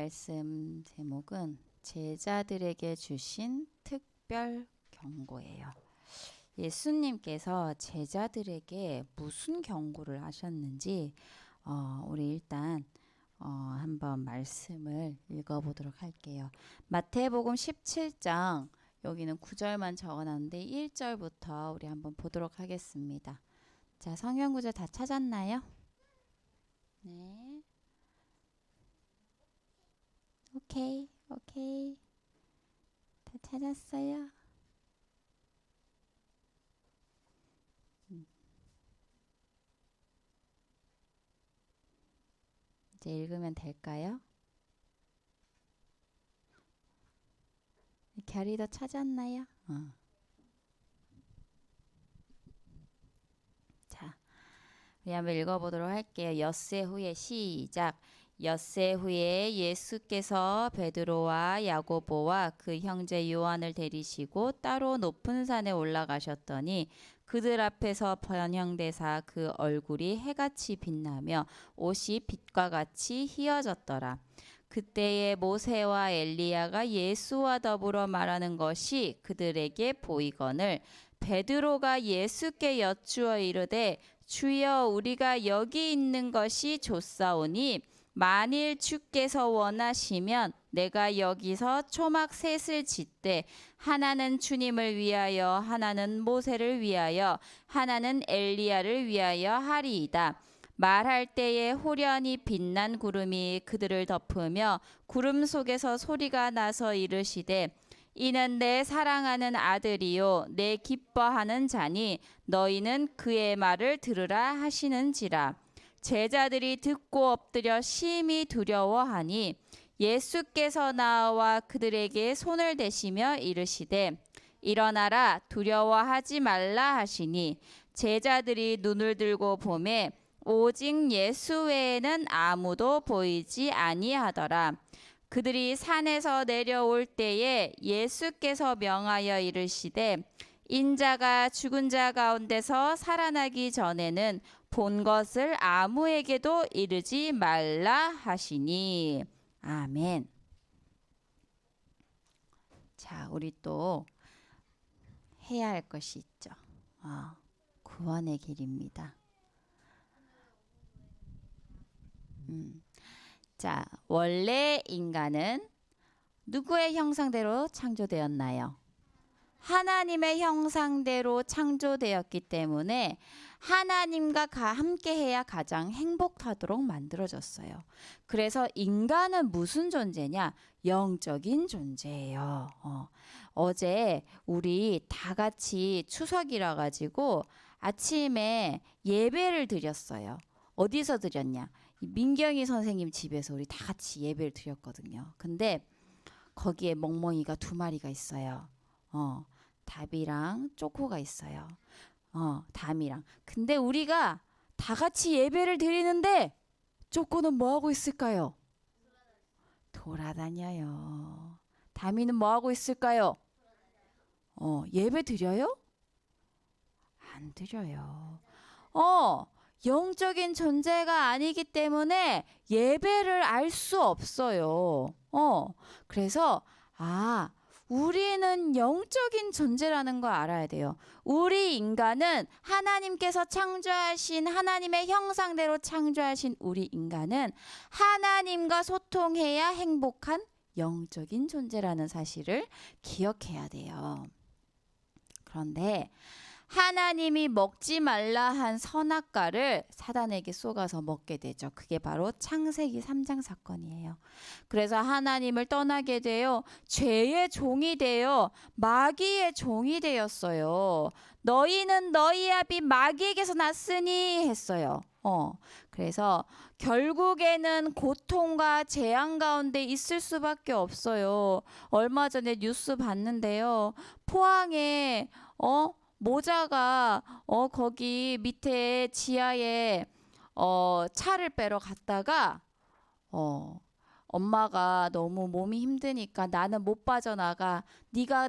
말씀 제목은 제자들에게 주신 특별 경고예요. 예수님께서 제자들에게 무슨 경고를 하셨는지 우리 일단 한번 말씀을 읽어보도록 할게요. 마태복음 17장 여기는 9절만 적어놨는데 1절부터 우리 한번 보도록 하겠습니다. 자, 성경 구절 다 찾았나요? 네. 오케이. 다 찾았어요? 이제 읽으면 될까요? 결의도 찾았나요? 자, 우리 한번 읽어보도록 할게요. 엿새 후에 시작. 엿새 후에 예수께서 베드로와 야고보와 그 형제 요한을 데리시고 따로 높은 산에 올라가셨더니 그들 앞에서 번영되사 그 얼굴이 해같이 빛나며 옷이 빛과 같이 희어졌더라. 그때에 모세와 엘리야가 예수와 더불어 말하는 것이 그들에게 보이거늘 베드로가 예수께 여쭈어 이르되 주여 우리가 여기 있는 것이 좋사오니 만일 주께서 원하시면 내가 여기서 초막 셋을 짓되 하나는 주님을 위하여 하나는 모세를 위하여 하나는 엘리야를 위하여 하리이다. 말할 때에 호련히 빛난 구름이 그들을 덮으며 구름 속에서 소리가 나서 이르시되 이는 내 사랑하는 아들이요 내 기뻐하는 자니 너희는 그의 말을 들으라 하시는지라. 제자들이 듣고 엎드려 심히 두려워하니 예수께서 나와 그들에게 손을 대시며 이르시되 일어나라 두려워하지 말라 하시니 제자들이 눈을 들고 보매 오직 예수 외에는 아무도 보이지 아니하더라. 그들이 산에서 내려올 때에 예수께서 명하여 이르시되 인자가 죽은 자 가운데서 살아나기 전에는 본 것을 아무에게도 이르지 말라 하시니. 아멘. 자, 우리 또 해야 할 것이 있죠. 구원의 길입니다. 자, 원래 인간은 누구의 형상대로 창조되었나요? 하나님의 형상대로 창조되었기 때문에 하나님과 함께해야 가장 행복하도록 만들어졌어요. 그래서 인간은 무슨 존재냐? 영적인 존재예요. 어제 우리 다 같이 추석이라 가지고 아침에 예배를 드렸어요. 어디서 드렸냐? 민경이 선생님 집에서 우리 다 같이 예배를 드렸거든요. 근데 거기에 멍멍이가 2마리가 있어요. 답이랑 쪼코가 있어요. 담이랑. 근데 우리가 다 같이 예배를 드리는데 쪼코는 뭐 하고 있을까요? 돌아다녀요. 담이는 뭐 하고 있을까요? 예배 드려요? 안 드려요. 영적인 존재가 아니기 때문에 예배를 알 수 없어요. 그래서 우리는 영적인 존재라는 걸 알아야 돼요. 우리 인간은 하나님께서 창조하신 하나님의 형상대로 창조하신 우리 인간은 하나님과 소통해야 행복한 영적인 존재라는 사실을 기억해야 돼요. 그런데 하나님이 먹지 말라 한 선악과를 사단에게 쏘가서 먹게 되죠. 그게 바로 창세기 3장 사건이에요. 그래서 하나님을 떠나게 되어 죄의 종이 되어 마귀의 종이 되었어요. 너희는 너희 아비 마귀에게서 났으니 했어요. 그래서 결국에는 고통과 재앙 가운데 있을 수밖에 없어요. 얼마 전에 뉴스 봤는데요. 포항에 모자가 거기 밑에 지하에 차를 빼러 갔다가 엄마가 너무 몸이 힘드니까 나는 못 빠져나가.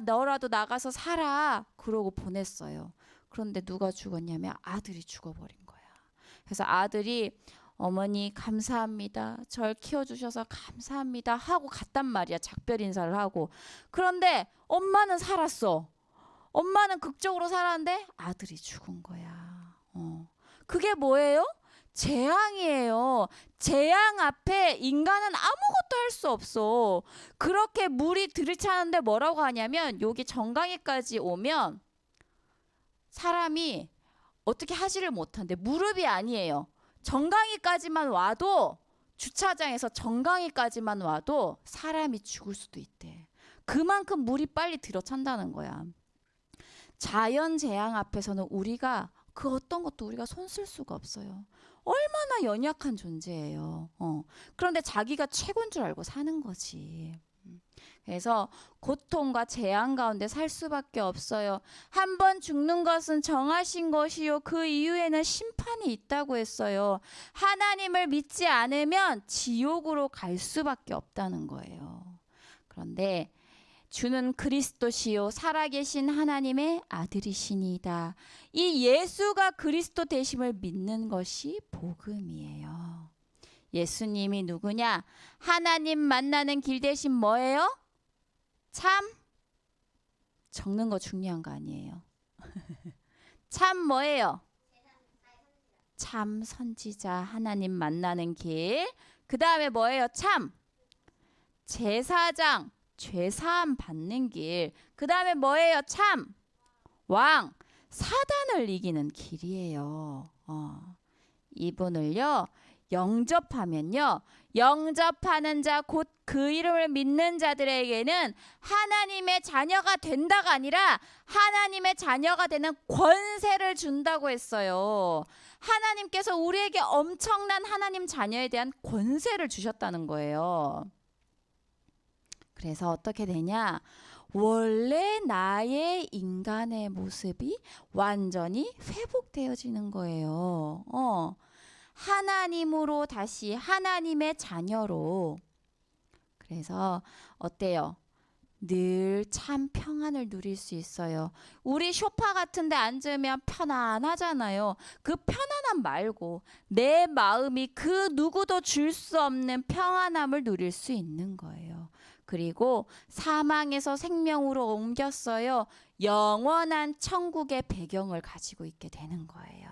너라도 나가서 살아. 그러고 보냈어요. 그런데 누가 죽었냐면 아들이 죽어버린 거야. 그래서 아들이 어머니 감사합니다. 절 키워주셔서 감사합니다 하고 갔단 말이야. 작별 인사를 하고. 그런데 엄마는 살았어. 엄마는 극적으로 살았는데 아들이 죽은 거야. 그게 뭐예요? 재앙이에요. 재앙 앞에 인간은 아무것도 할 수 없어. 그렇게 물이 들이차는데 뭐라고 하냐면 여기 정강이까지 오면 사람이 어떻게 하지를 못한대. 무릎이 아니에요. 정강이까지만 와도 주차장에서 정강이까지만 와도 사람이 죽을 수도 있대. 그만큼 물이 빨리 들어찬다는 거야. 자연 재앙 앞에서는 우리가 그 어떤 것도 우리가 손 쓸 수가 없어요. 얼마나 연약한 존재예요. 그런데 자기가 최고인 줄 알고 사는 거지. 그래서 고통과 재앙 가운데 살 수밖에 없어요. 한 번 죽는 것은 정하신 것이요. 그 이후에는 심판이 있다고 했어요. 하나님을 믿지 않으면 지옥으로 갈 수밖에 없다는 거예요. 그런데 주는 그리스도시요 살아계신 하나님의 아들이시니이다. 이 예수가 그리스도 되심을 믿는 것이 복음이에요. 예수님이 누구냐? 하나님 만나는 길 대신 뭐예요? 참 적는 거 중요한 거 아니에요. 참 뭐예요? 참 선지자 하나님 만나는 길. 그 다음에 뭐예요? 참 제사장 죄사함 받는 길. 그 다음에 뭐예요? 참 왕 사단을 이기는 길이에요. 이분을요 영접하면요 영접하는 자 곧 그 이름을 믿는 자들에게는 하나님의 자녀가 된다가 아니라 하나님의 자녀가 되는 권세를 준다고 했어요. 하나님께서 우리에게 엄청난 하나님 자녀에 대한 권세를 주셨다는 거예요. 그래서 어떻게 되냐? 원래 나의 인간의 모습이 완전히 회복되어지는 거예요. 하나님으로 다시 하나님의 자녀로. 그래서 어때요? 늘 참 평안을 누릴 수 있어요. 우리 소파 같은 데 앉으면 편안하잖아요. 그 편안함 말고 내 마음이 그 누구도 줄 수 없는 평안함을 누릴 수 있는 거예요. 그리고 사망에서 생명으로 옮겼어요. 영원한 천국의 배경을 가지고 있게 되는 거예요.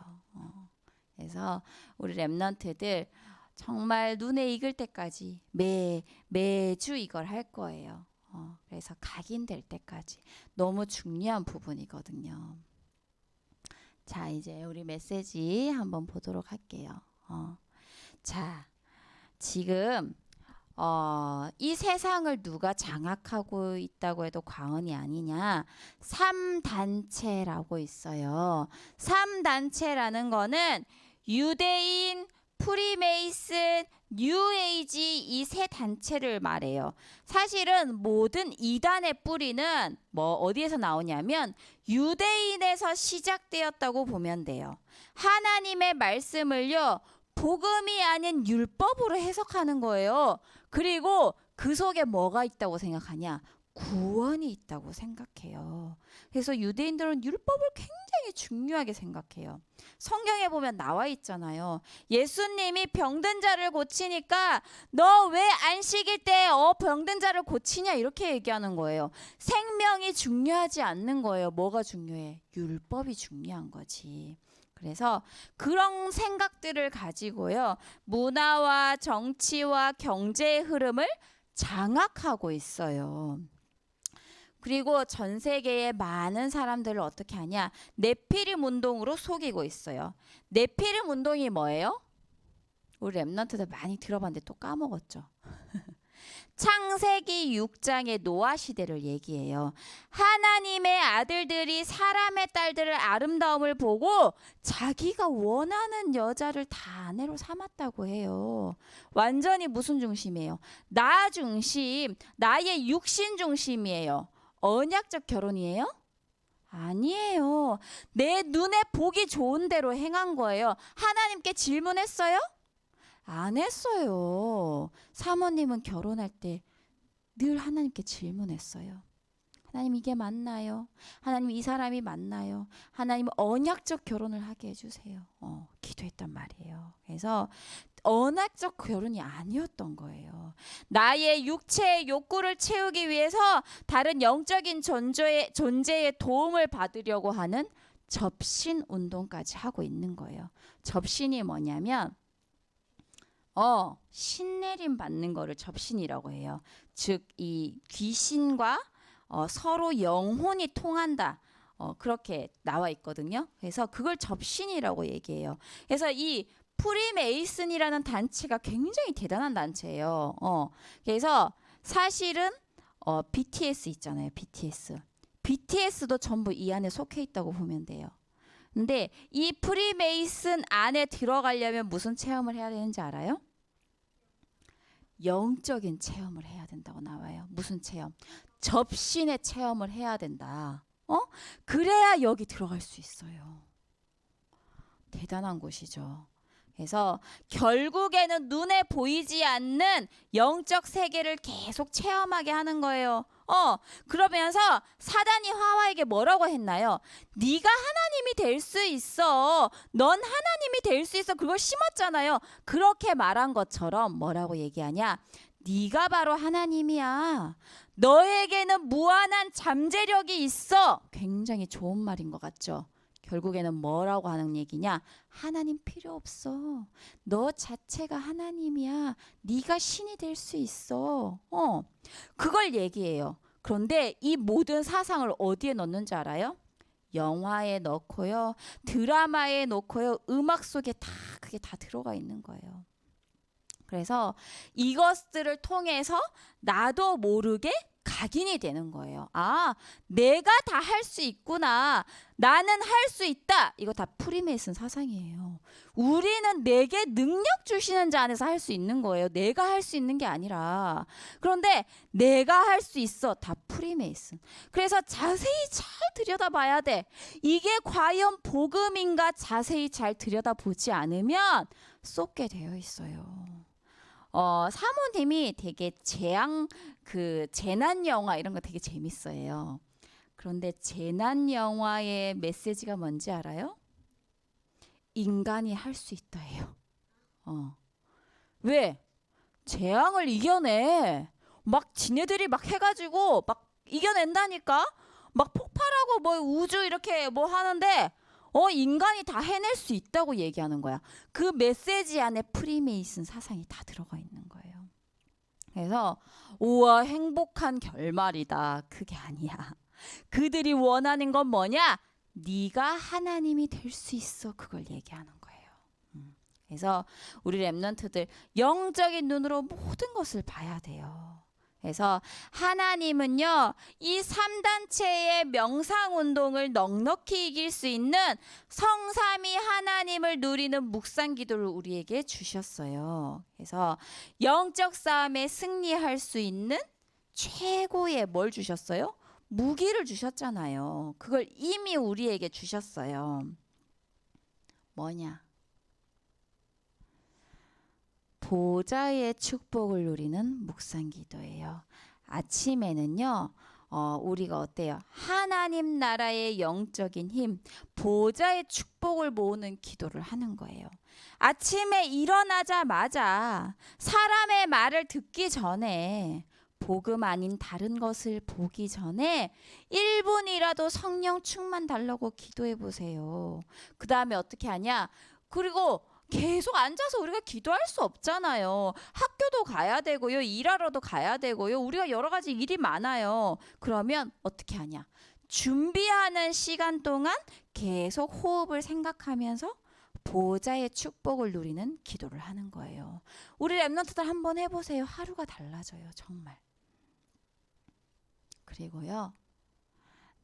그래서 우리 랩런트들 정말 눈에 익을 때까지 매주 이걸 할 거예요. 그래서 각인될 때까지 너무 중요한 부분이거든요. 자, 이제 우리 메시지 한번 보도록 할게요. 자, 지금 이 세상을 누가 장악하고 있다고 해도 과언이 아니냐. 3단체라고 있어요. 3단체라는 거는 유대인, 프리메이슨, 뉴에이지 이 세 단체를 말해요. 사실은 모든 이단의 뿌리는 뭐 어디에서 나오냐면 유대인에서 시작되었다고 보면 돼요. 하나님의 말씀을요. 복음이 아닌 율법으로 해석하는 거예요. 그리고 그 속에 뭐가 있다고 생각하냐? 구원이 있다고 생각해요. 그래서 유대인들은 율법을 굉장히 중요하게 생각해요. 성경에 보면 나와 있잖아요. 예수님이 병든 자를 고치니까 너 왜 안식일 때 병든 자를 고치냐 이렇게 얘기하는 거예요. 생명이 중요하지 않는 거예요. 뭐가 중요해? 율법이 중요한 거지. 그래서 그런 생각들을 가지고요. 문화와 정치와 경제의 흐름을 장악하고 있어요. 그리고 전 세계의 많은 사람들을 어떻게 하냐? 네피림 운동으로 속이고 있어요. 네피림 운동이 뭐예요? 우리 랩런트들 많이 들어봤는데 또 까먹었죠. 창세기 6장의 노아 시대를 얘기해요. 하나님의 아들들이 사람의 딸들을 아름다움을 보고 자기가 원하는 여자를 다 아내로 삼았다고 해요. 완전히 무슨 중심이에요? 나 중심, 나의 육신 중심이에요. 언약적 결혼이에요? 아니에요. 내 눈에 보기 좋은 대로 행한 거예요. 하나님께 질문했어요? 안 했어요. 사모님은 결혼할 때 늘 하나님께 질문했어요. 하나님 이게 맞나요? 하나님 이 사람이 맞나요? 하나님 언약적 결혼을 하게 해주세요. 기도했단 말이에요. 그래서 언약적 결혼이 아니었던 거예요. 나의 육체의 욕구를 채우기 위해서 다른 영적인 존재의 도움을 받으려고 하는 접신 운동까지 하고 있는 거예요. 접신이 뭐냐면 신내림 받는 거를 접신이라고 해요. 즉 이 귀신과 서로 영혼이 통한다. 그렇게 나와 있거든요. 그래서 그걸 접신이라고 얘기해요. 그래서 이 프리메이슨이라는 단체가 굉장히 대단한 단체예요. 그래서 사실은 BTS 있잖아요. BTS도 전부 이 안에 속해 있다고 보면 돼요. 근데 이 프리메이슨 안에 들어가려면 무슨 체험을 해야 되는지 알아요? 영적인 체험을 해야 된다고 나와요. 무슨 체험? 접신의 체험을 해야 된다. 그래야 여기 들어갈 수 있어요. 대단한 곳이죠. 그래서 결국에는 눈에 보이지 않는 영적 세계를 계속 체험하게 하는 거예요. 그러면서 사단이 하와에게 뭐라고 했나요? 네가 하나님이 될 수 있어. 넌 하나님이 될 수 있어. 그걸 심었잖아요. 그렇게 말한 것처럼 뭐라고 얘기하냐? 네가 바로 하나님이야. 너에게는 무한한 잠재력이 있어. 굉장히 좋은 말인 것 같죠? 결국에는 뭐라고 하는 얘기냐? 하나님 필요 없어. 너 자체가 하나님이야. 네가 신이 될 수 있어. 그걸 얘기해요. 그런데 이 모든 사상을 어디에 넣는지 알아요? 영화에 넣고요. 드라마에 넣고요. 음악 속에 다 그게 다 들어가 있는 거예요. 그래서 이것들을 통해서 나도 모르게 각인이 되는 거예요. 아, 내가 다 할 수 있구나. 나는 할 수 있다. 이거 다 프리메이슨 사상이에요. 우리는 내게 능력 주시는 자 안에서 할 수 있는 거예요. 내가 할 수 있는 게 아니라. 그런데 내가 할 수 있어. 다 프리메이슨. 그래서 자세히 잘 들여다봐야 돼. 이게 과연 복음인가 자세히 잘 들여다보지 않으면 쏟게 되어 있어요. 사모님이 되게 재난 영화 이런 거 되게 재밌어요. 그런데 재난 영화의 메시지가 뭔지 알아요? 인간이 할 수 있다예요. 왜? 재앙을 이겨내. 막 지네들이 막 해가지고 막 이겨낸다니까. 막 폭발하고 뭐 우주 이렇게 뭐 하는데 인간이 다 해낼 수 있다고 얘기하는 거야. 그 메시지 안에 프리메이슨 사상이 다 들어가 있는 거예요. 그래서 우와 행복한 결말이다. 그게 아니야. 그들이 원하는 건 뭐냐? 네가 하나님이 될 수 있어. 그걸 얘기하는 거예요. 그래서 우리 렘넌트들 영적인 눈으로 모든 것을 봐야 돼요. 그래서 하나님은요, 이 3단체의 명상운동을 넉넉히 이길 수 있는 성삼위 하나님을 누리는 묵상기도를 우리에게 주셨어요. 그래서 영적 싸움에 승리할 수 있는 최고의 뭘 주셨어요? 무기를 주셨잖아요. 그걸 이미 우리에게 주셨어요. 뭐냐? 보좌의 축복을 누리는 묵상기도예요. 아침에는요, 우리가 어때요? 하나님 나라의 영적인 힘, 보좌의 축복을 모으는 기도를 하는 거예요. 아침에 일어나자마자 사람의 말을 듣기 전에 복음 아닌 다른 것을 보기 전에 1분이라도 성령 충만 달라고 기도해 보세요. 그 다음에 어떻게 하냐? 그리고 계속 앉아서 우리가 기도할 수 없잖아요. 학교도 가야 되고요. 일하러도 가야 되고요. 우리가 여러 가지 일이 많아요. 그러면 어떻게 하냐? 준비하는 시간 동안 계속 호흡을 생각하면서 보좌의 축복을 누리는 기도를 하는 거예요. 우리 렘넌트들 한번 해보세요. 하루가 달라져요. 정말. 그리고요.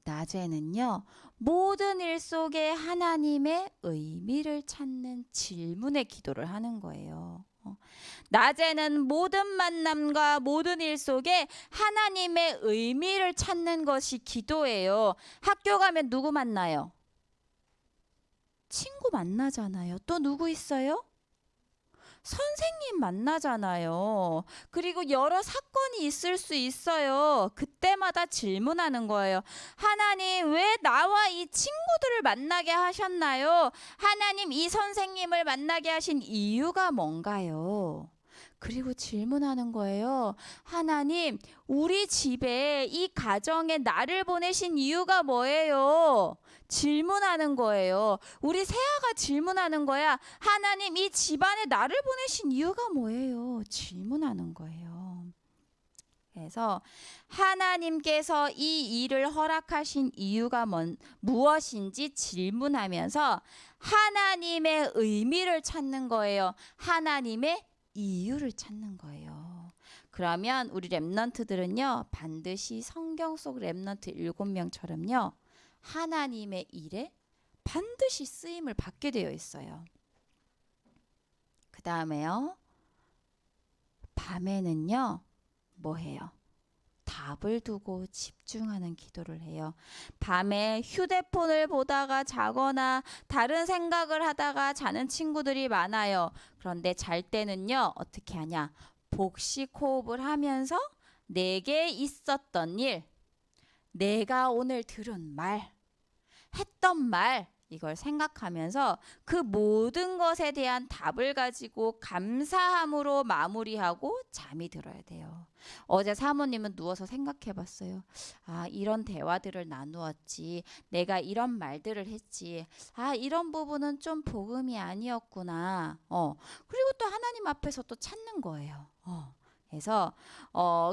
낮에는요. 모든 일 속에 하나님의 의미를 찾는 질문의 기도를 하는 거예요. 낮에는 모든 만남과 모든 일 속에 하나님의 의미를 찾는 것이 기도예요. 학교 가면 누구 만나요? 친구 만나잖아요. 또 누구 있어요? 선생님 만나잖아요. 그리고 여러 사건이 있을 수 있어요. 그때마다 질문하는 거예요. 하나님, 왜 나와 이 친구들을 만나게 하셨나요? 하나님, 이 선생님을 만나게 하신 이유가 뭔가요? 그리고 질문하는 거예요. 하나님, 우리 집에 이 가정에 나를 보내신 이유가 뭐예요? 질문하는 거예요. 우리 세아가 질문하는 거야. 하나님, 이 집안에 나를 보내신 이유가 뭐예요? 질문하는 거예요. 그래서 하나님께서 이 일을 허락하신 이유가 무엇인지 질문하면서 하나님의 의미를 찾는 거예요. 하나님의 이유를 찾는 거예요. 그러면 우리 렘넌트들은요, 반드시 성경 속 렘넌트 7명처럼요, 하나님의 일에 반드시 쓰임을 받게 되어 있어요. 그 다음에요, 밤에는요, 뭐 해요? 답을 두고 집중하는 기도를 해요. 밤에 휴대폰을 보다가 자거나 다른 생각을 하다가 자는 친구들이 많아요. 그런데 잘 때는요, 어떻게 하냐? 복식 호흡을 하면서 내게 있었던 일, 내가 오늘 들은 말, 했던 말, 이걸 생각하면서 그 모든 것에 대한 답을 가지고 감사함으로 마무리하고 잠이 들어야 돼요. 어제 사모님은 누워서 생각해 봤어요. 아, 이런 대화들을 나누었지. 내가 이런 말들을 했지. 아, 이런 부분은 좀 복음이 아니었구나. 그리고 또 하나님 앞에서 또 찾는 거예요. 그래서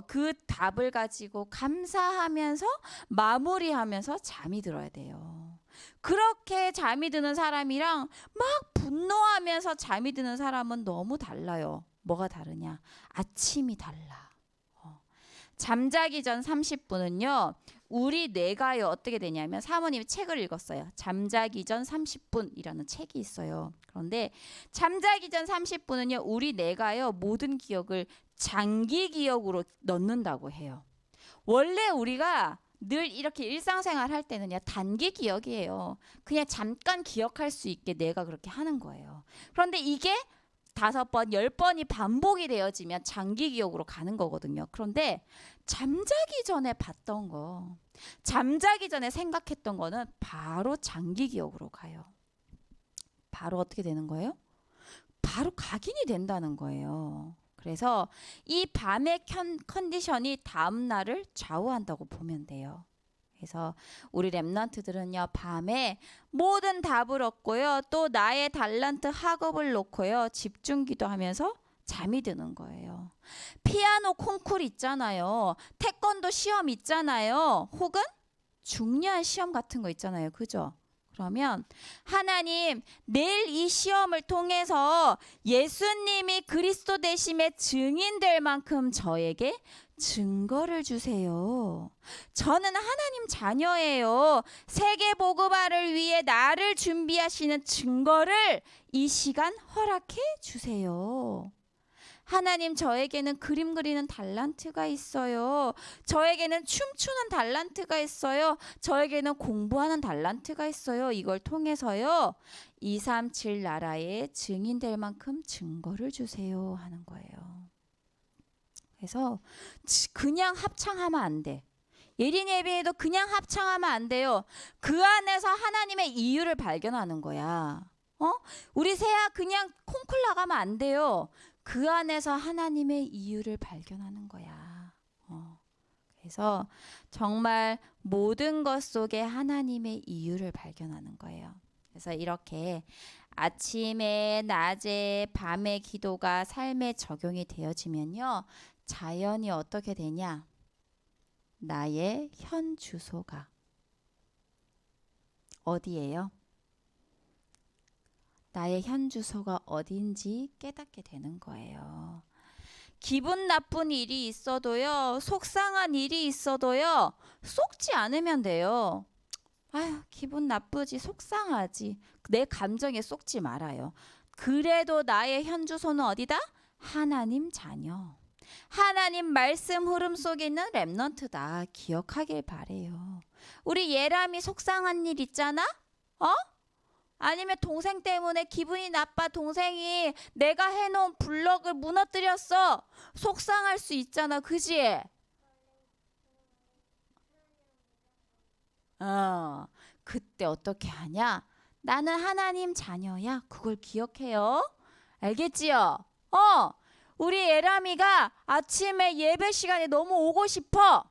그 답을 가지고 감사하면서 마무리하면서 잠이 들어야 돼요. 그렇게 잠이 드는 사람이랑 막 분노하면서 잠이 드는 사람은 너무 달라요. 뭐가 다르냐? 아침이 달라. 잠자기 전 30분은요. 우리 뇌가요 어떻게 되냐면 사모님이 책을 읽었어요. 잠자기 전 30분이라는 책이 있어요. 그런데 잠자기 전 30분은요. 우리 뇌가요 모든 기억을 장기 기억으로 넣는다고 해요. 원래 우리가 늘 이렇게 일상생활 할 때는요 단기 기억이에요. 그냥 잠깐 기억할 수 있게 뇌가 그렇게 하는 거예요. 그런데 이게 5번, 10번이 반복이 되어지면 장기 기억으로 가는 거거든요. 그런데 잠자기 전에 봤던 거, 잠자기 전에 생각했던 거는 바로 장기 기억으로 가요. 바로 어떻게 되는 거예요? 바로 각인이 된다는 거예요. 그래서 이 밤의 컨디션이 다음 날을 좌우한다고 보면 돼요. 그래서 우리 렘넌트들은요 밤에 모든 답을 얻고요 또 나의 달란트 학업을 놓고요 집중 기도하면서 잠이 드는 거예요. 피아노 콩쿨 있잖아요. 태권도 시험 있잖아요. 혹은 중요한 시험 같은 거 있잖아요. 그죠? 그러면 하나님 내일 이 시험을 통해서 예수님이 그리스도 되심의 증인될 만큼 저에게 증거를 주세요. 저는 하나님 자녀예요. 세계 복음화를 위해 나를 준비하시는 증거를 이 시간 허락해 주세요. 하나님 저에게는 그림 그리는 달란트가 있어요. 저에게는 춤추는 달란트가 있어요. 저에게는 공부하는 달란트가 있어요. 이걸 통해서요 237 나라의 증인될 만큼 증거를 주세요 하는 거예요. 그래서 그냥 합창하면 안 돼. 예린 예배에도 그냥 합창하면 안 돼요. 그 안에서 하나님의 이유를 발견하는 거야. 우리 세아 그냥 콩쿨 나가면 안 돼요. 그 안에서 하나님의 이유를 발견하는 거야. 그래서 정말 모든 것 속에 하나님의 이유를 발견하는 거예요. 그래서 이렇게 아침에, 낮에, 밤의 기도가 삶에 적용이 되어지면요. 자연히 어떻게 되냐? 나의 현 주소가 어디예요? 나의 현 주소가 어딘지 깨닫게 되는 거예요. 기분 나쁜 일이 있어도요, 속상한 일이 있어도요, 쏟지 않으면 돼요. 아휴, 기분 나쁘지, 속상하지. 내 감정에 쏟지 말아요. 그래도 나의 현 주소는 어디다? 하나님 자녀. 하나님 말씀 흐름 속에 있는 렘넌트다. 기억하길 바래요. 우리 예람이 속상한 일 있잖아? 아니면 동생 때문에 기분이 나빠. 동생이 내가 해놓은 블럭을 무너뜨렸어. 속상할 수 있잖아. 그지? 그때 어떻게 하냐? 나는 하나님 자녀야. 그걸 기억해요. 알겠지요? 우리 예람이가 아침에 예배 시간에 너무 오고 싶어.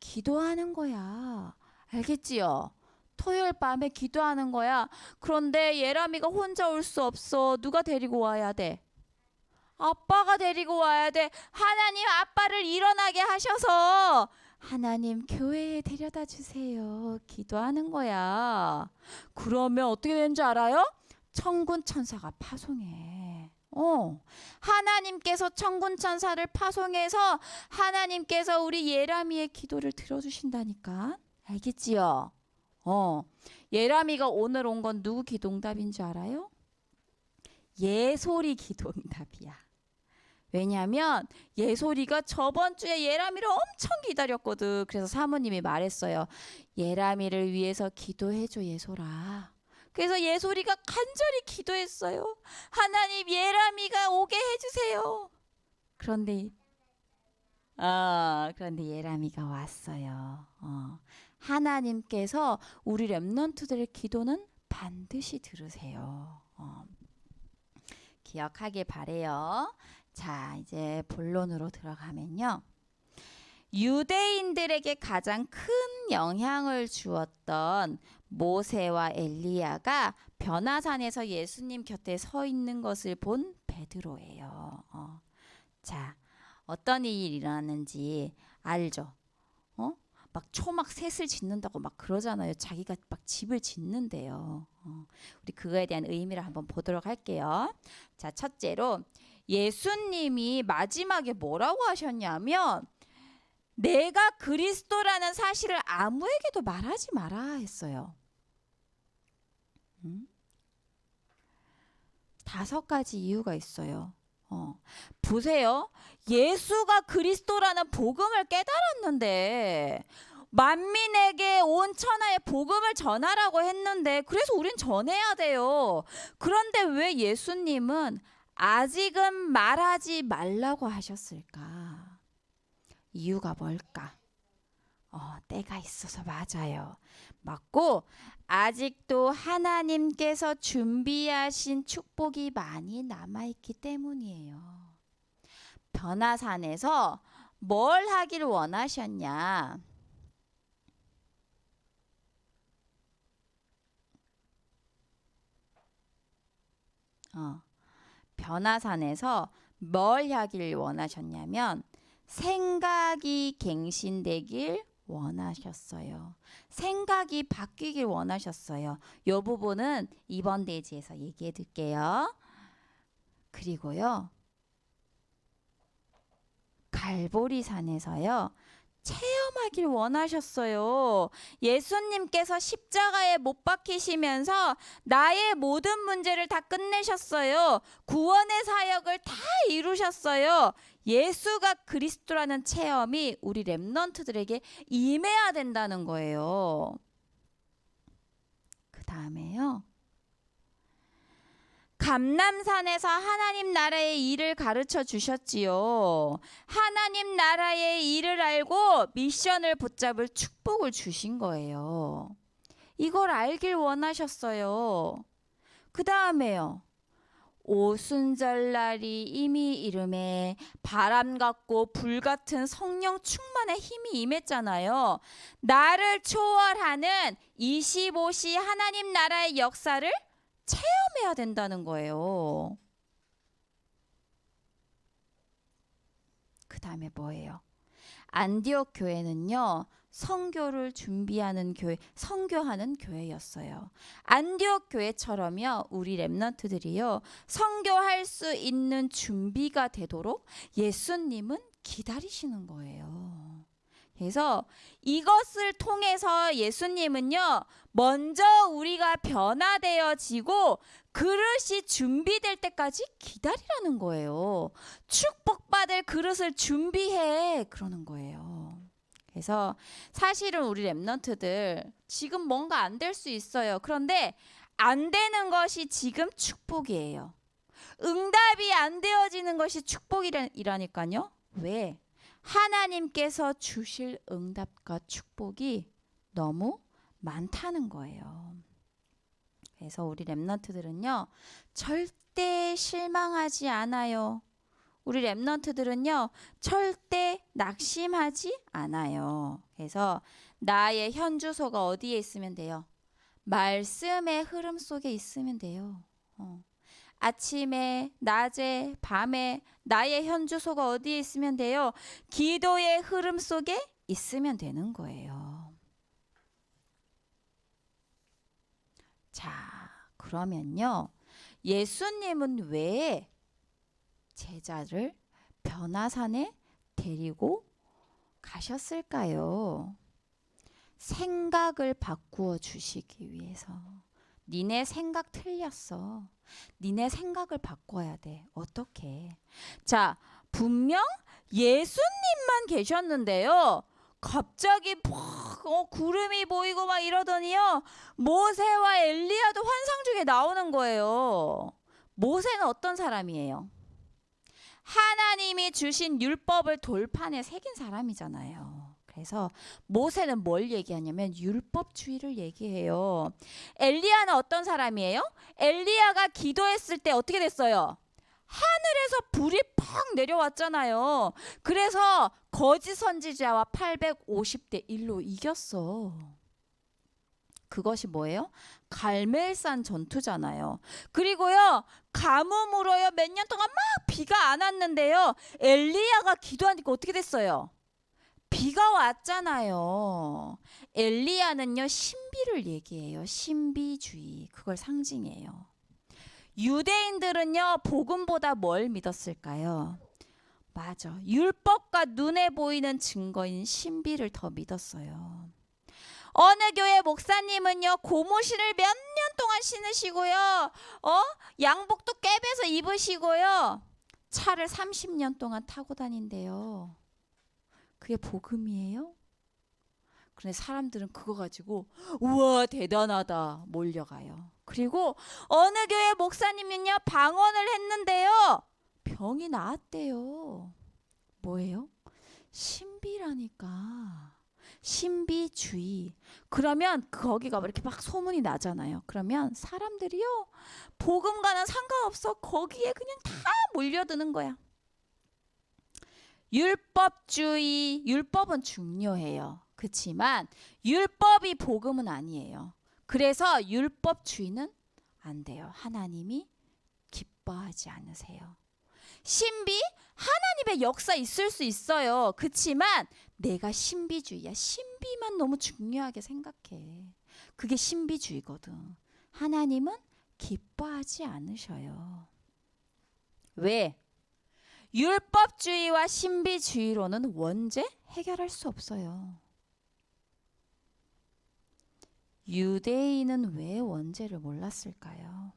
기도하는 거야. 알겠지요? 토요일 밤에 기도하는 거야. 그런데 예람이가 혼자 올 수 없어. 누가 데리고 와야 돼? 아빠가 데리고 와야 돼. 하나님 아빠를 일어나게 하셔서 하나님 교회에 데려다 주세요. 기도하는 거야. 그러면 어떻게 되는 줄 알아요? 천군 천사가 파송해. 하나님께서 천군 천사를 파송해서 하나님께서 우리 예람이의 기도를 들어주신다니까. 알겠지요? 예람이가 오늘 온 건 누구 기도응답인 줄 알아요? 예솔이 기도응답이야. 왜냐하면 예솔이가 저번 주에 예람이를 엄청 기다렸거든. 그래서 사모님이 말했어요. 예람이를 위해서 기도해줘 예솔아. 그래서 예솔이가 간절히 기도했어요. 하나님 예람이가 오게 해주세요. 그런데 예람이가 왔어요. 하나님께서 우리 렘넌트들의 기도는 반드시 들으세요. 기억하길 바래요. 자, 이제 본론으로 들어가면요. 유대인들에게 가장 큰 영향을 주었던 모세와 엘리야가 변화산에서 예수님 곁에 서 있는 것을 본 베드로예요. 자, 어떤 일이 일어났는지 알죠? 막 초막 셋을 짓는다고 막 그러잖아요. 자기가 막 집을 짓는데요. 우리 그거에 대한 의미를 한번 보도록 할게요. 자, 첫째로 예수님이 마지막에 뭐라고 하셨냐면 내가 그리스도라는 사실을 아무에게도 말하지 마라 했어요. 5가지 이유가 있어요. 보세요. 예수가 그리스도라는 복음을 깨달았는데 만민에게 온 천하에 복음을 전하라고 했는데 그래서 우린 전해야 돼요. 그런데 왜 예수님은 아직은 말하지 말라고 하셨을까? 이유가 뭘까? 때가 있어서 맞아요. 맞고 아직도 하나님께서 준비하신 축복이 많이 남아있기 때문이에요. 변화산에서 뭘 하길 원하셨냐? 변화산에서 뭘 하길 원하셨냐면 생각이 갱신되길 원하셨어요. 생각이 바뀌길 원하셨어요. 이 부분은 이번 대지에서 얘기해 드릴게요. 그리고요. 갈보리산에서요. 체험하길 원하셨어요. 예수님께서 십자가에 못 박히시면서 나의 모든 문제를 다 끝내셨어요. 구원의 사역을 다 이루셨어요. 예수가 그리스도라는 체험이 우리 렘넌트들에게 임해야 된다는 거예요. 그 다음에요. 감람산에서 하나님 나라의 일을 가르쳐 주셨지요. 하나님 나라의 일을 알고 미션을 붙잡을 축복을 주신 거예요. 이걸 알길 원하셨어요. 그 다음에요. 오순절날이 이미 이름에 바람 같고 불 같은 성령 충만의 힘이 임했잖아요. 나를 초월하는 25시 하나님 나라의 역사를 체험해야 된다는 거예요. 그 다음에 뭐예요? 안디옥 교회는요. 선교를 준비하는 교회, 선교하는 교회였어요. 안디옥 교회처럼요. 우리 렘넌트들이요. 선교할 수 있는 준비가 되도록 예수님은 기다리시는 거예요. 그래서 이것을 통해서 예수님은요. 먼저 우리가 변화되어지고 그릇이 준비될 때까지 기다리라는 거예요. 축복받을 그릇을 준비해 그러는 거예요. 그래서 사실은 우리 렘넌트들 지금 뭔가 안 될 수 있어요. 그런데 안 되는 것이 지금 축복이에요. 응답이 안 되어지는 것이 축복이라니까요. 왜? 하나님께서 주실 응답과 축복이 너무 많다는 거예요. 그래서 우리 렘넌트들은요, 절대 실망하지 않아요. 우리 렘넌트들은요, 절대 낙심하지 않아요. 그래서 나의 현 주소가 어디에 있으면 돼요? 말씀의 흐름 속에 있으면 돼요. 아침에, 낮에, 밤에 나의 현 주소가 어디에 있으면 돼요? 기도의 흐름 속에 있으면 되는 거예요. 자, 그러면요. 예수님은 왜 제자를 변화산에 데리고 가셨을까요? 생각을 바꾸어 주시기 위해서. 니네 생각 틀렸어. 니네 생각을 바꿔야 돼. 어떻게? 자, 분명 예수님만 계셨는데요. 갑자기 구름이 보이고 막 이러더니요. 모세와 엘리야도 환상 중에 나오는 거예요. 모세는 어떤 사람이에요? 하나님이 주신 율법을 돌판에 새긴 사람이잖아요. 그래서 모세는 뭘 얘기하냐면 율법주의를 얘기해요. 엘리야는 어떤 사람이에요? 엘리야가 기도했을 때 어떻게 됐어요? 하늘에서 불이 팍 내려왔잖아요. 그래서 거짓 선지자와 850대 1로 이겼어. 그것이 뭐예요? 갈멜산 전투잖아요. 그리고요, 가뭄으로요, 몇 년 동안 막 비가 안 왔는데요, 엘리야가 기도하니까 어떻게 됐어요? 비가 왔잖아요. 엘리야는요, 신비를 얘기해요. 신비주의. 그걸 상징해요. 유대인들은요, 복음보다 뭘 믿었을까요? 맞아. 율법과 눈에 보이는 증거인 신비를 더 믿었어요. 어느 교회 목사님은요, 고무신을 몇 년 동안 신으시고요, 양복도 깨배서 입으시고요, 차를 30년 동안 타고 다닌대요. 그게 복음이에요? 그런데 사람들은 그거 가지고 우와 대단하다 몰려가요. 그리고 어느 교회 목사님은요, 방언을 했는데요, 병이 나았대요. 뭐예요? 신비라니까. 신비주의. 그러면 거기가 이렇게 막 소문이 나잖아요. 그러면 사람들이요, 복음과는 상관없어 거기에 그냥 다 몰려드는 거야. 율법주의, 율법은 중요해요. 그렇지만 율법이 복음은 아니에요. 그래서 율법주의는 안 돼요. 하나님이 기뻐하지 않으세요. 신비? 하나님의 역사 있을 수 있어요. 그렇지만 내가 신비주의야. 신비만 너무 중요하게 생각해. 그게 신비주의거든. 하나님은 기뻐하지 않으셔요. 왜? 율법주의와 신비주의로는 원죄 해결할 수 없어요. 유대인은 왜 원죄를 몰랐을까요?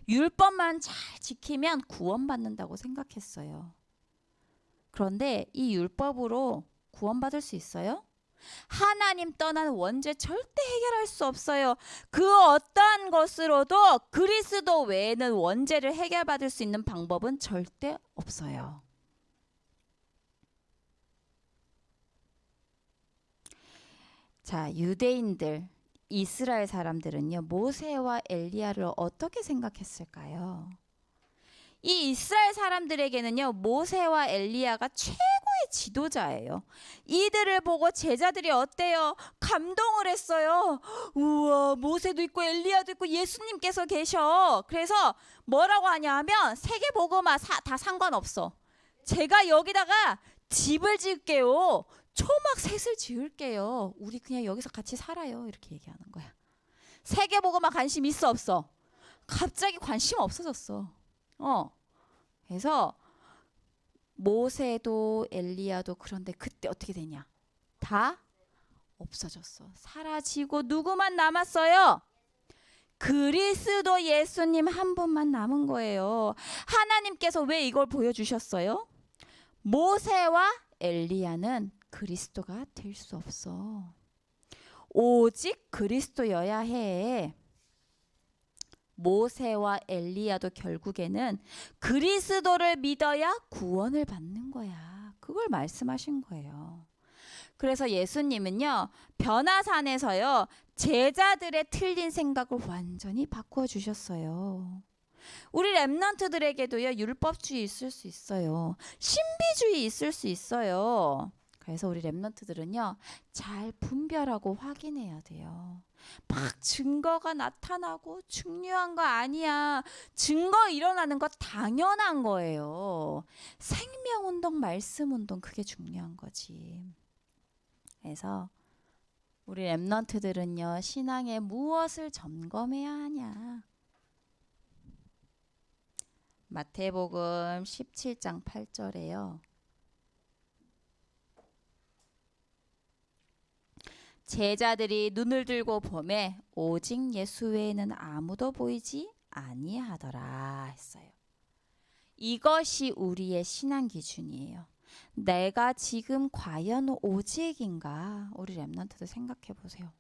율법만 잘 지키면 구원받는다고 생각했어요. 그런데 이 율법으로 구원받을 수 있어요? 하나님 떠난 원죄 절대 해결할 수 없어요. 그 어떠한 것으로도 그리스도 외에는 원죄를 해결받을 수 있는 방법은 절대 없어요. 자, 유대인들, 이스라엘 사람들은요, 모세와 엘리야를 어떻게 생각했을까요? 이 이스라엘 사람들에게는요, 모세와 엘리야가 최고의 지도자예요. 이들을 보고 제자들이 어때요? 감동을 했어요. 우와, 모세도 있고 엘리야도 있고 예수님께서 계셔. 그래서 뭐라고 하냐 하면 세계복음화 다 상관없어. 제가 여기다가 집을 지을게요. 초막셋을 지을게요. 우리 그냥 여기서 같이 살아요. 이렇게 얘기하는 거야. 세계복음화 관심 있어 없어? 갑자기 관심 없어졌어. 그래서 모세도 엘리야도 그런데 그때 어떻게 되냐? 다 없어졌어. 사라지고 누구만 남았어요? 그리스도 예수님 한 분만 남은 거예요. 하나님께서 왜 이걸 보여주셨어요? 모세와 엘리야는 그리스도가 될 수 없어. 오직 그리스도여야 해. 모세와 엘리야도 결국에는 그리스도를 믿어야 구원을 받는 거야. 그걸 말씀하신 거예요. 그래서 예수님은요, 변화산에서요, 제자들의 틀린 생각을 완전히 바꾸어 주셨어요. 우리 렘넌트들에게도요, 율법주의 있을 수 있어요. 신비주의 있을 수 있어요. 그래서 우리 렘넌트들은요, 잘 분별하고 확인해야 돼요. 막 증거가 나타나고 중요한 거 아니야. 증거 일어나는 거 당연한 거예요. 생명운동, 말씀운동, 그게 중요한 거지. 그래서 우리 렘넌트들은요, 신앙에 무엇을 점검해야 하냐. 마태복음 17장 8절에요. 제자들이 눈을 들고 보매 오직 예수 외에는 아무도 보이지 아니하더라 했어요. 이것이 우리의 신앙 기준이에요. 내가 지금 과연 오직인가? 우리 렘넌트들 생각해 보세요.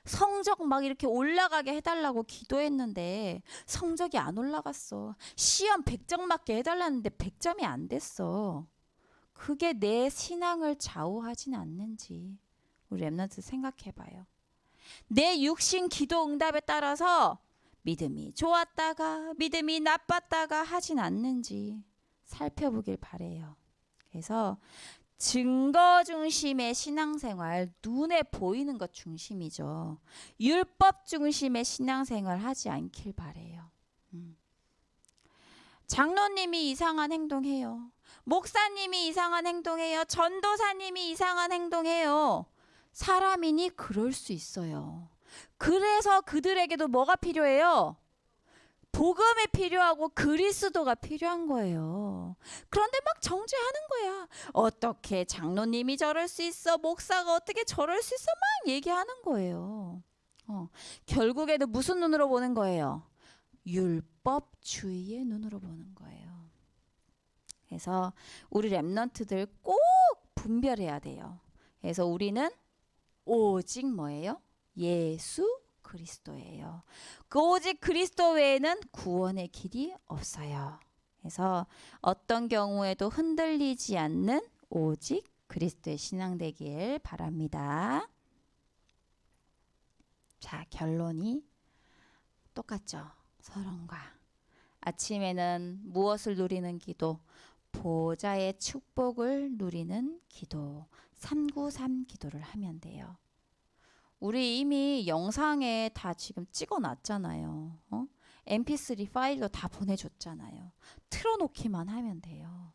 성적 막 이렇게 올라가게 해달라고 기도했는데 성적이 안 올라갔어. 시험 100점 맞게 해달라는데 100점이 안 됐어. 그게 내 신앙을 좌우하진 않는지 우리 렘넌트 생각해봐요. 내 육신 기도 응답에 따라서 믿음이 좋았다가 믿음이 나빴다가 하진 않는지 살펴보길 바래요. 그래서 증거 중심의 신앙생활, 눈에 보이는 것 중심이죠. 율법 중심의 신앙생활 하지 않길 바래요. 장로님이 이상한 행동해요. 목사님이 이상한 행동해요. 전도사님이 이상한 행동해요. 사람이니 그럴 수 있어요. 그래서 그들에게도 뭐가 필요해요? 복음이 필요하고 그리스도가 필요한 거예요. 그런데 막 정죄하는 거야. 어떻게 장로님이 저럴 수 있어? 목사가 어떻게 저럴 수 있어? 막 얘기하는 거예요. 결국에는 무슨 눈으로 보는 거예요? 율법주의의 눈으로 보는 거예요. 그래서 우리 렘넌트들 꼭 분별해야 돼요. 그래서 우리는 오직 뭐예요? 예수 그리스도예요. 그 오직 그리스도 외에는 구원의 길이 없어요. 그래서 어떤 경우에도 흔들리지 않는 오직 그리스도의 신앙 되길 바랍니다. 자, 결론이 똑같죠. 서론과. 아침에는 무엇을 누리는 기도? 보좌의 축복을 누리는 기도. 393 기도를 하면 돼요. 우리 이미 영상에 다 지금 찍어놨잖아요. mp3 파일로 다 보내줬잖아요. 틀어놓기만 하면 돼요.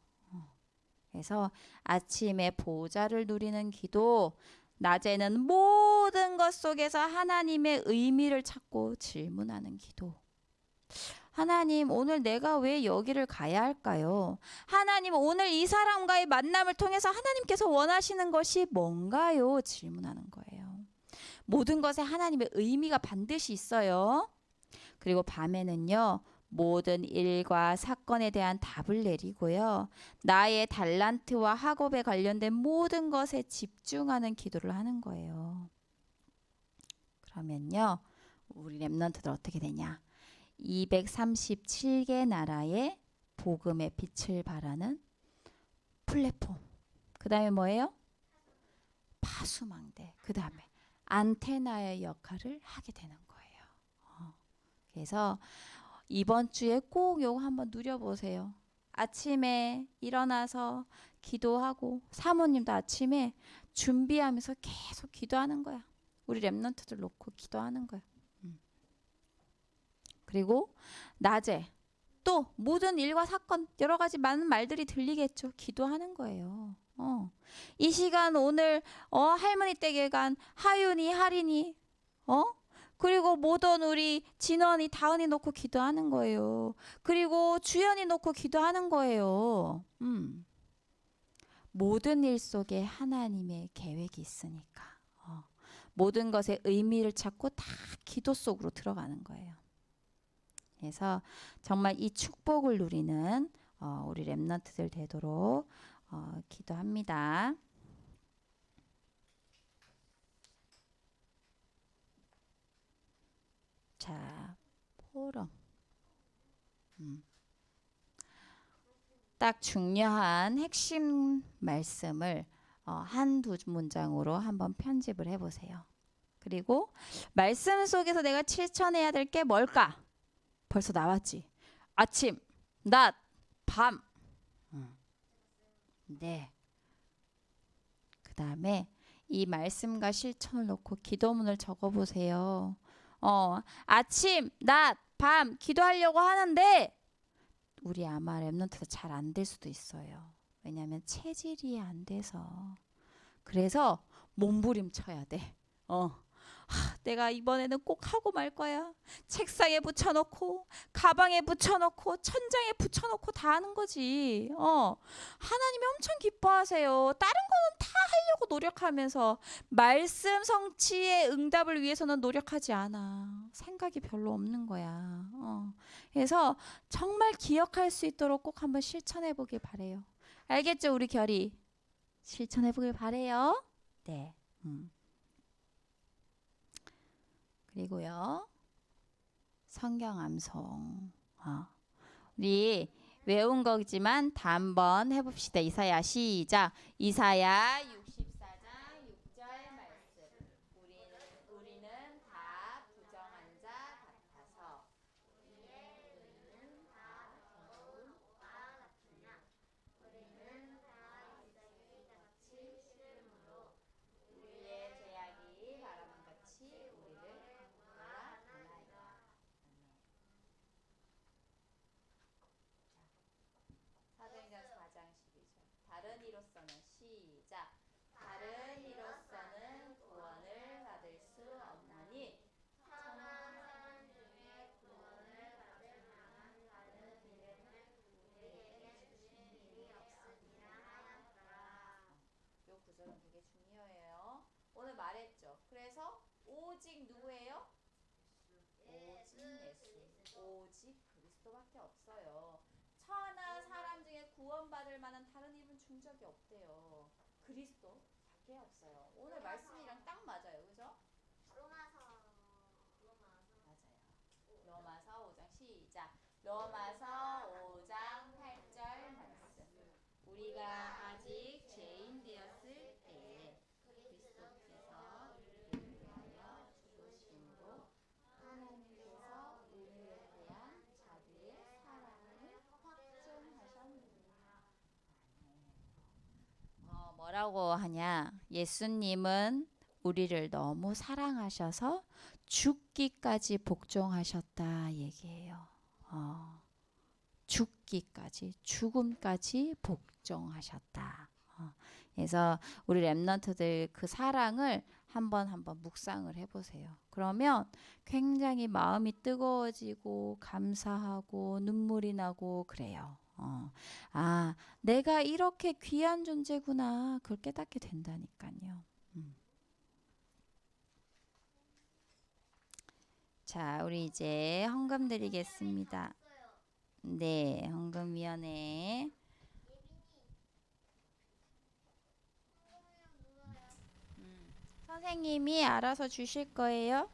그래서 아침에 보좌를 누리는 기도, 낮에는 모든 것 속에서 하나님의 의미를 찾고 질문하는 기도. 하나님, 오늘 내가 왜 여기를 가야 할까요? 하나님, 오늘 이 사람과의 만남을 통해서 하나님께서 원하시는 것이 뭔가요? 질문하는 거예요. 모든 것에 하나님의 의미가 반드시 있어요. 그리고 밤에는요, 모든 일과 사건에 대한 답을 내리고요, 나의 달란트와 학업에 관련된 모든 것에 집중하는 기도를 하는 거예요. 그러면요, 우리 렘넌트들 어떻게 되냐? 237개 나라의 복음의 빛을 발하는 플랫폼. 그 다음에 뭐예요? 파수망대. 그 다음에 안테나의 역할을 하게 되는 거예요. 그래서 이번 주에 꼭 요거 한번 누려보세요. 아침에 일어나서 기도하고, 사모님도 아침에 준비하면서 계속 기도하는 거야. 우리 렘넌트들 놓고 기도하는 거야. 그리고 낮에 또 모든 일과 사건, 여러 가지 많은 말들이 들리겠죠. 기도하는 거예요. 이 시간 오늘 할머니 댁에 간 하윤이, 할인이, 그리고 모든 우리 진원이, 다은이 놓고 기도하는 거예요. 그리고 주연이 놓고 기도하는 거예요. 모든 일 속에 하나님의 계획이 있으니까 모든 것에 의미를 찾고 다 기도 속으로 들어가는 거예요. 그래서 정말 이 축복을 누리는 우리 렘넌트들 되도록 기도합니다. 자, 포럼. 딱 중요한 핵심 말씀을 한두 문장으로 한번 편집을 해보세요. 그리고 말씀 속에서 내가 실천해야 될 게 뭘까? 벌써 나왔지. 아침, 낮, 밤. 네. 그 다음에 이 말씀과 실천을 놓고 기도문을 적어보세요. 아침, 낮, 밤 기도하려고 하는데 우리 아마 랩런트가 잘 안 될 수도 있어요. 왜냐하면 체질이 안 돼서. 그래서 몸부림쳐야 돼. 내가 이번에는 꼭 하고 말 거야. 책상에 붙여놓고 가방에 붙여놓고 천장에 붙여놓고 다 하는 거지. 하나님이 엄청 기뻐하세요. 다른 거는 다 하려고 노력하면서 말씀 성취의 응답을 위해서는 노력하지 않아. 생각이 별로 없는 거야. 그래서 정말 기억할 수 있도록 꼭 한번 실천해 보길 바래요. 알겠죠, 우리 결이? 실천해 보길 바래요. 네. 그리고요, 성경 암송. 우리 외운 거지만 다 한번 해봅시다. 이사야 시작. 이사야 64장 6절 말씀. 우리는 다 부정한 자 같아서 우리는 다 겨운 과 같으나 우리는 다 이삭이 같이 심음으로 우리의 죄악이 바람과 같이 우리를 사도행전 4장 12절. 다른 이로서는 시작. 다른 이로서는 구원을 받을 수 없나니 천한 사람 중에 구원을 받을 만한 다른 이름을 우리에게 주신 일이 없음이라 하였더라. 요 구절은 되게 중요해요. 오늘 말했죠. 그래서 오직 누구예요? 오직 예수. 오직 그리스도밖에 없어요. 천하 사람 중에 구원받을 만한 다른 이름은 준 적이 없대요. 그리스도밖에 없어요. 오늘 말씀이랑 딱 맞아요. 그죠? 맞아요. 로마서 5장 시작. 로마서 5장 8절 말씀. 우리가 아직 죄인 되었을 때에 그리스도께서 우리를 위하여 죽으심으로 하나님께서 우리에 대한 자기의 사랑을 확증하셨느니라. 뭐라고 하냐? 예수님은 우리를 너무 사랑하셔서 죽기까지 복종하셨다 얘기해요. 죽기까지, 죽음까지 복종하셨다. 그래서 우리 랩런트들 그 사랑을 한번 묵상을 해보세요. 그러면 굉장히 마음이 뜨거워지고 감사하고 눈물이 나고 그래요. 내가 이렇게 귀한 존재구나. 그걸 깨닫게 된다니까요. 자, 우리 이제 헌금 드리겠습니다. 네, 헌금위원회. 선생님이 알아서 주실 거예요.